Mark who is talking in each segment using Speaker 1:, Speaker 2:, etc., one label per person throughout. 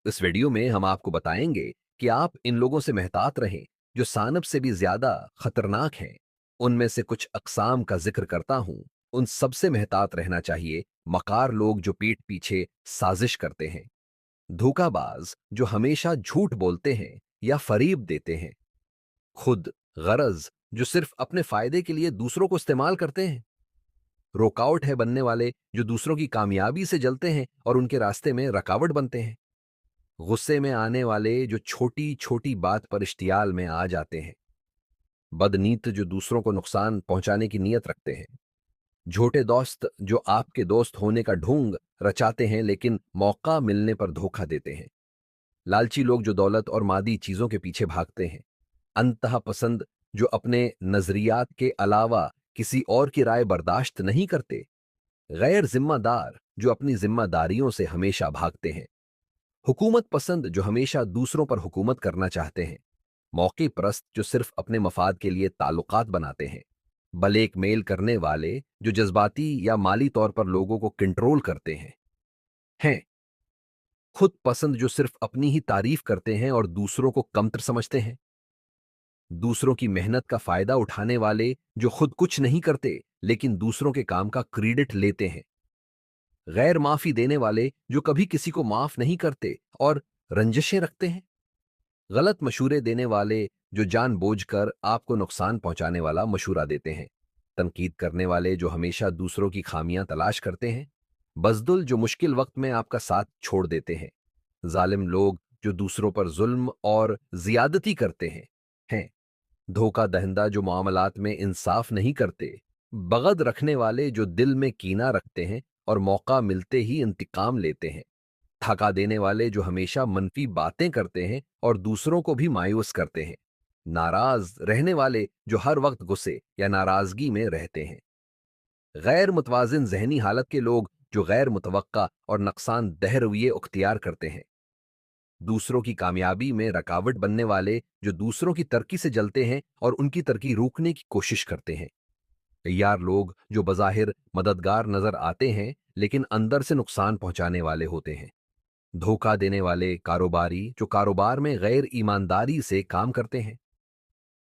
Speaker 1: इस वीडियो में हम आपको बताएंगे कि आप इन लोगों से महतात रहें जो सानब से भी ज्यादा खतरनाक हैं। उनमें से कुछ अकसाम का जिक्र करता हूं। उन सबसे महतात रहना चाहिए मकार लोग जो पीठ पीछे साजिश करते हैं, धोखाबाज जो हमेशा झूठ बोलते हैं या फरीब देते हैं, खुद गरज जो सिर्फ अपने फायदे के लिए दूसरों को इस्तेमाल करते हैं, रोकआउट है बनने वाले जो दूसरों की कामयाबी से जलते हैं और उनके रास्ते में रकावट बनते हैं, गुस्से में आने वाले जो छोटी छोटी बात पर इश्तियाल में आ जाते हैं, बदनीत जो दूसरों को नुकसान पहुंचाने की नीयत रखते हैं, झूठे दोस्त जो आपके दोस्त होने का ढोंग रचाते हैं लेकिन मौका मिलने पर धोखा देते हैं, लालची लोग जो दौलत और मादी चीजों के पीछे भागते हैं, अंतः पसंद जो अपने नजरियात के अलावा किसी और की राय बर्दाश्त नहीं करते, गैर जिम्मेदार जो अपनी जिम्मेदारियों से हमेशा भागते हैं, हुकूमत पसंद जो हमेशा दूसरों पर हुकूमत करना चाहते हैं, मौके परस्त जो सिर्फ अपने मफाद के लिए ताल्लुकात बनाते हैं, बलेक मेल करने वाले जो जज्बाती या माली तौर पर लोगों को कंट्रोल करते हैं खुद पसंद जो सिर्फ अपनी ही तारीफ करते हैं और दूसरों को कमतर समझते हैं, दूसरों की मेहनत का फायदा उठाने वाले जो खुद कुछ नहीं करते लेकिन दूसरों के काम का क्रेडिट लेते हैं, गैर माफी देने वाले जो कभी किसी को माफ नहीं करते और रंजिशें रखते हैं, गलत मशूरे देने वाले जो जानबूझकर आपको नुकसान पहुंचाने वाला मशूरा देते हैं, तनकीद करने वाले जो हमेशा दूसरों की खामियां तलाश करते हैं, बज़दुल जो मुश्किल वक्त में आपका साथ छोड़ देते हैं, जालिम लोग जो दूसरों पर जुल्म और जियादती करते हैं, धोखा दहंदा जो मामलात में इंसाफ नहीं करते, बगद रखने वाले जो दिल में कीना रखते हैं और मौका मिलते ही इंतकाम लेते हैं, थका देने वाले जो हमेशा मनफी बातें करते हैं और दूसरों को भी मायूस करते हैं, नाराज रहने वाले जो हर वक्त गुस्से या नाराजगी में रहते हैं, गैर मुतवाजिन जहनी हालत के लोग जो गैर मुतवक्का और नुकसान दह रवैये उख्तियार करते हैं, दूसरों की कामयाबी में रकावट बनने वाले जो दूसरों की तरक्की से जलते हैं और उनकी तरक्की रोकने की कोशिश करते हैं, तैयार लोग जो बज़ाहिर मददगार नजर आते हैं लेकिन अंदर से नुकसान पहुंचाने वाले होते हैं, धोखा देने वाले कारोबारी जो कारोबार में गैर ईमानदारी से काम करते हैं,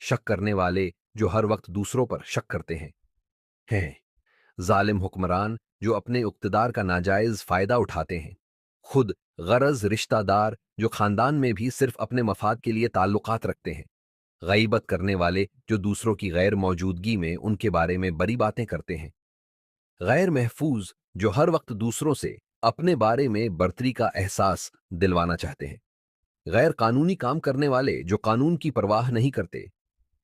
Speaker 1: शक करने वाले जो हर वक्त दूसरों पर शक करते हैं, जालिम हुक्मरान जो अपने इक़्तिदार का नाजायज फायदा उठाते हैं, खुद गरज रिश्तेदार जो खानदान में भी सिर्फ अपने मफाद के लिए ताल्लुकात रखते हैं, गईबत करने वाले जो दूसरों की गैर मौजूदगी में उनके बारे में बड़ी बातें करते हैं, गैर महफूज जो हर वक्त दूसरों से अपने बारे में बर्तरी का एहसास दिलवाना चाहते हैं, गैर कानूनी काम करने वाले जो कानून की परवाह नहीं करते,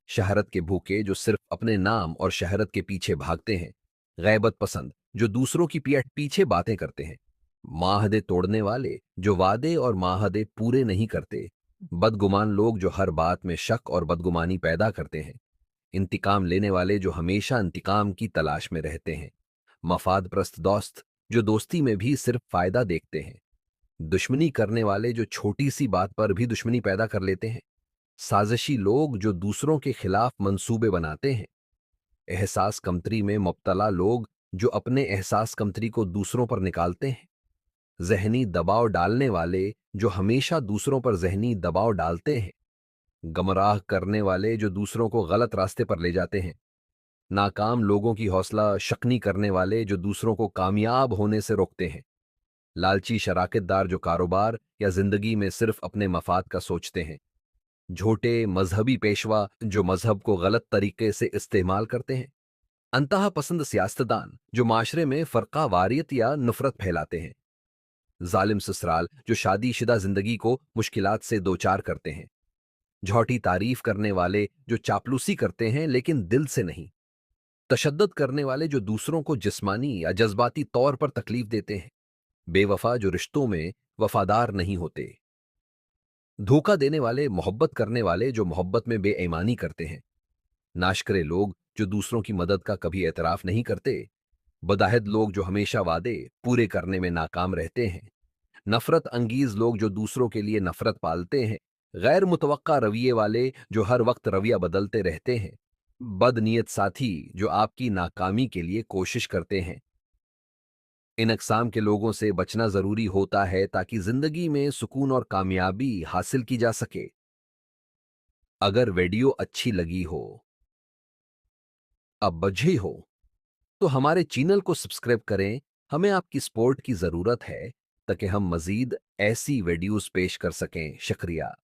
Speaker 1: शहरत के भूखे जो सिर्फ अपने नाम और शहरत के पीछे भागते हैं, गैबत पसंद जो दूसरों की पीठ पीछे बातें करते हैं, माहदे तोड़ने वाले जो वादे और माहदे पूरे नहीं करते, बदगुमान लोग जो हर बात में शक और बदगुमानी पैदा करते हैं, इंतकाम लेने वाले जो हमेशा इंतकाम की तलाश में रहते हैं, मफाद प्रस्त दोस्त जो दोस्ती में भी सिर्फ फायदा देखते हैं, दुश्मनी करने वाले जो छोटी सी बात पर भी दुश्मनी पैदा कर लेते हैं, साजिशी लोग जो दूसरों के खिलाफ मंसूबे बनाते हैं, एहसास कमतरी में मुब्तला लोग जो अपने एहसास कमतरी को दूसरों पर निकालते हैं, जहनी दबाव डालने वाले जो हमेशा दूसरों पर जहनी दबाव डालते हैं, गमराह करने वाले जो दूसरों को गलत रास्ते पर ले जाते हैं, नाकाम लोगों की हौसला शकनी करने वाले जो दूसरों को कामयाब होने से रोकते हैं, लालची शराकतदार जो कारोबार या जिंदगी में सिर्फ अपने मफाद का सोचते हैं, झूठे मजहबी पेशवा जो मजहब को गलत तरीके से इस्तेमाल करते हैं, अंतः पसंद सियासतदान जो माशरे में फरका वारियत या नफरत फैलाते हैं, जालिम ससुराल जो शादीशुदा जिंदगी को मुश्किलात से दोचार करते हैं, झूठी तारीफ करने वाले जो चापलूसी करते हैं लेकिन दिल से नहीं, तशद्दुद करने वाले जो दूसरों को जिस्मानी या जज्बाती तौर पर तकलीफ देते हैं, बेवफा जो रिश्तों में वफादार नहीं होते, धोखा देने वाले मोहब्बत करने वाले जो मोहब्बत में बेईमानी करते हैं, नाशकरे लोग जो दूसरों की मदद का कभी एतराफ नहीं करते, बदाहिद लोग जो हमेशा वादे पूरे करने में नाकाम रहते हैं, नफरत अंगीज लोग जो दूसरों के लिए नफरत पालते हैं, गैर मुतवक्का रवैये वाले जो हर वक्त रवैया बदलते रहते हैं, बदनीयत साथी जो आपकी नाकामी के लिए कोशिश करते हैं, इन अक़साम के लोगों से बचना ज़रूरी होता है ताकि ज़िंदगी में सुकून और कामयाबी हासिल की जा सके। अगर वीडियो अच्छी लगी हो, अब बझी हो, तो हमारे चैनल को सब्सक्राइब करें। हमें आपकी सपोर्ट की ज़रूरत है ताकि हम मज़ीद ऐसी वीडियोस पेश कर सकें। शुक्रिया।